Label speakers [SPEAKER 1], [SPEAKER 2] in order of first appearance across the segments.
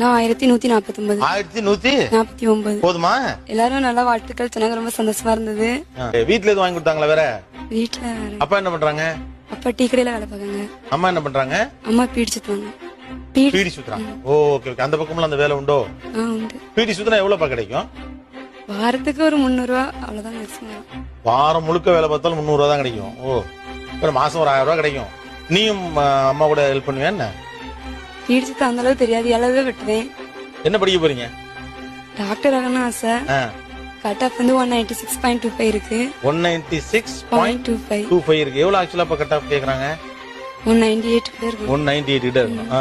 [SPEAKER 1] நான் 1149.
[SPEAKER 2] 1149 போதுமா?
[SPEAKER 1] எல்லாரும் நல்லா வாழ்த்துக்கள் சொன்னாங்க, ரொம்ப சந்தோஷமா இருந்தது.
[SPEAKER 2] வீட்ல எதுவும் வாங்கி கொடுத்தாங்களா வேற?
[SPEAKER 1] வீட்டுல
[SPEAKER 2] அப்பா என்ன பண்றாங்க?
[SPEAKER 1] அப்பா டீ கடையில வேலை பார்க்காங்க.
[SPEAKER 2] அம்மா என்ன பண்றாங்க?
[SPEAKER 1] அம்மா பீடி சுத்துவாங்க.
[SPEAKER 2] பீடி சுத்துறாங்க. Okay okay. அந்த பக்கம்ல அந்த வேலை உண்டோ?
[SPEAKER 1] உண்டு.
[SPEAKER 2] பீடி சுத்தினா எவ்வளவு கிடைக்கும்?
[SPEAKER 1] வாரத்துக்கு ஒரு 300 ரூபா அவ்வளவுதான் மேக்ஸிமம்.
[SPEAKER 2] வாரம் முழுக்க வேலை பார்த்தாலும் 300 ரூபா தான் கிடைக்கும். ஓ, ஒரு மாசம் ஒரு 1000 ரூபா கிடைக்கும். நீயும் அம்மா கூட ஹெல்ப் பண்ணுவியா என்ன?
[SPEAKER 1] பீடி சுத்த அந்த அளவு தெரியாது, எவ்வளவு வெட்டுவேன்.
[SPEAKER 2] என்ன படிக்க போறீங்க?
[SPEAKER 1] டாக்டர் ஆகணும் ஆசை. கட் ஆஃப் வந்து 196.25 இருக்கு.
[SPEAKER 2] 196.25 இருக்கு. எவ்வளவு ஆக்சுவலா இப்ப கட் ஆஃப் கேக்குறாங்க?
[SPEAKER 1] 198 கிட்ட இருக்கு.
[SPEAKER 2] 198 கிட்ட இருக்கும்.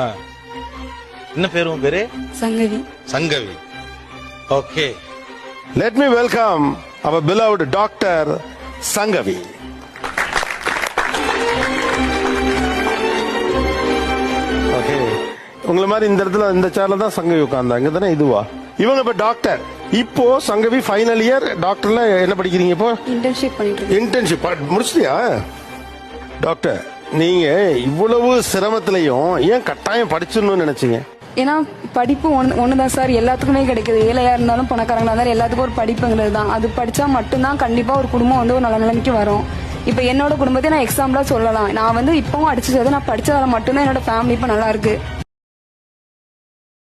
[SPEAKER 2] என்ன பேரு உன் பேரு?
[SPEAKER 1] Sangavi.
[SPEAKER 2] Sangavi. Okay.
[SPEAKER 3] Let me welcome our beloved Dr. Sangavi. Okay. உங்களை மாதிரி இந்த இடத்துல இந்த சேர்ல தான் சங்கவி உட்கார்ந்தாங்க தானே? இதுவா இவங்க இப்ப டாக்டர். இப்போ சங்கவி ஃபைனல் இயர் டாக்டர்ல என்ன படிக்கிறீங்க? இப்போ
[SPEAKER 1] இன்டர்ன்ஷிப் பண்ணிட்டு இருக்கேன்.
[SPEAKER 3] இன்டர்ன்ஷிப் முடிச்சிட்டியா? டாக்டர், நீங்க இவ்வளவு சிரமத்திலையும் ஏன் கட்டாயம் படிச்சிடணும்னு நினைச்சீங்க?
[SPEAKER 4] ஏன்னா படிப்பு ஒண்ணுதான் சார், எல்லாத்துக்குமே கிடைக்குது. ஏழையா இருந்தாலும் பணக்காரங்களா இருந்தாலும் எல்லாத்துக்கும் ஒரு படிப்புங்கிறது தான். அது படிச்சா மட்டும்தான் கண்டிப்பா ஒரு குடும்பம் வந்து ஒரு நல்ல நிலைமைக்கு வரும். இப்ப என்னோட குடும்பத்தை நான் எக்ஸாம்பிளா சொல்லலாம். நான் வந்து இப்பவும் அடிச்சது நான் படிச்சதால மட்டும்தான் என்னோட ஃபேமிலி இப்ப நல்லா இருக்கு.